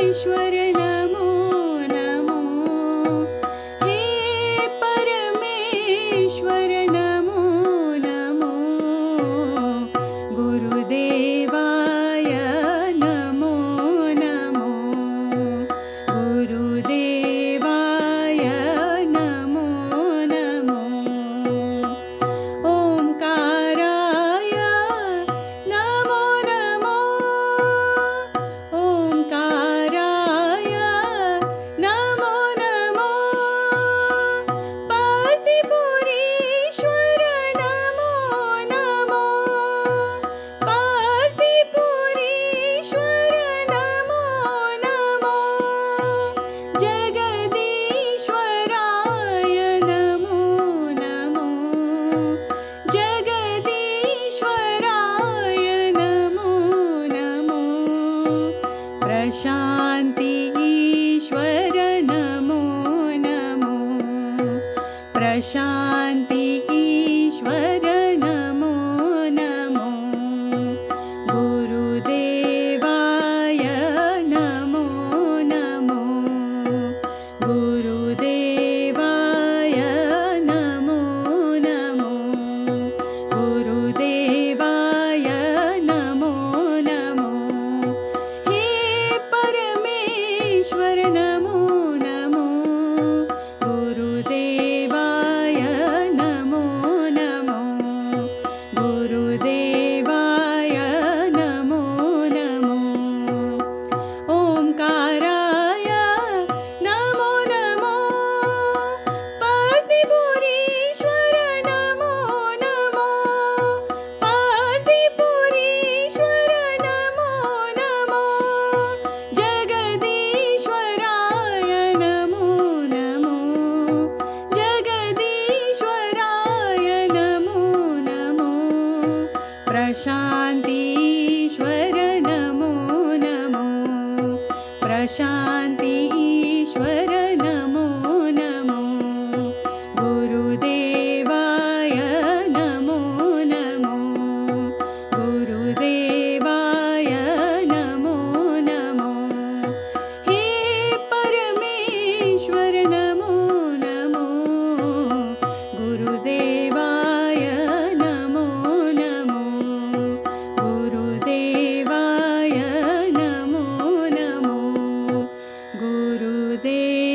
परमेश्वर नमो नमो। हे परमेश्वर नमो नमो। गुरुदेवाय नमो नमो। गुरुदेवाय नमो नमो। ओंकाराय नमो नमो। ओंकाराय नमो नमो। पार्थिपुरीश्वर नमो नमो। पार्थिपुरीश्वर नमो नमो। जगदीश्वराय नमो नमो। जगदीश्वराय नमो नमो। प्रशान्ति ईश्वर नमो नमो। प्रशान्ति ईश्वर नमो नमो। गुरुदेवाय नमो नमो। गुरुदेवाय नमो नमो। गुरुदेवाय नमो नमो। हे परमेश्वर नमो नमो। गुरुदेवाय नमो नमो। गुरुदेवाय नमो नमो। ओंकाराय नमो नमो। पार्थिपुरीश्वर नमो नमो। पार्थिपुरीश्वर नमो नमो। जगदीश्वराय नमो नमो। जगदीश्वराय नमो नमो। प्रशान्तीश्वर नमो नमो। प्रशान्तीश्वर नमो नमो। गुरुदेवाय नमो नमो। गुरुदेवाय नमो नमो। हे परमेश्वर नमो नमो। गुरुदेवाय नमो नमो। गुरुदेवाय नमो नमो। गुरुदेवाय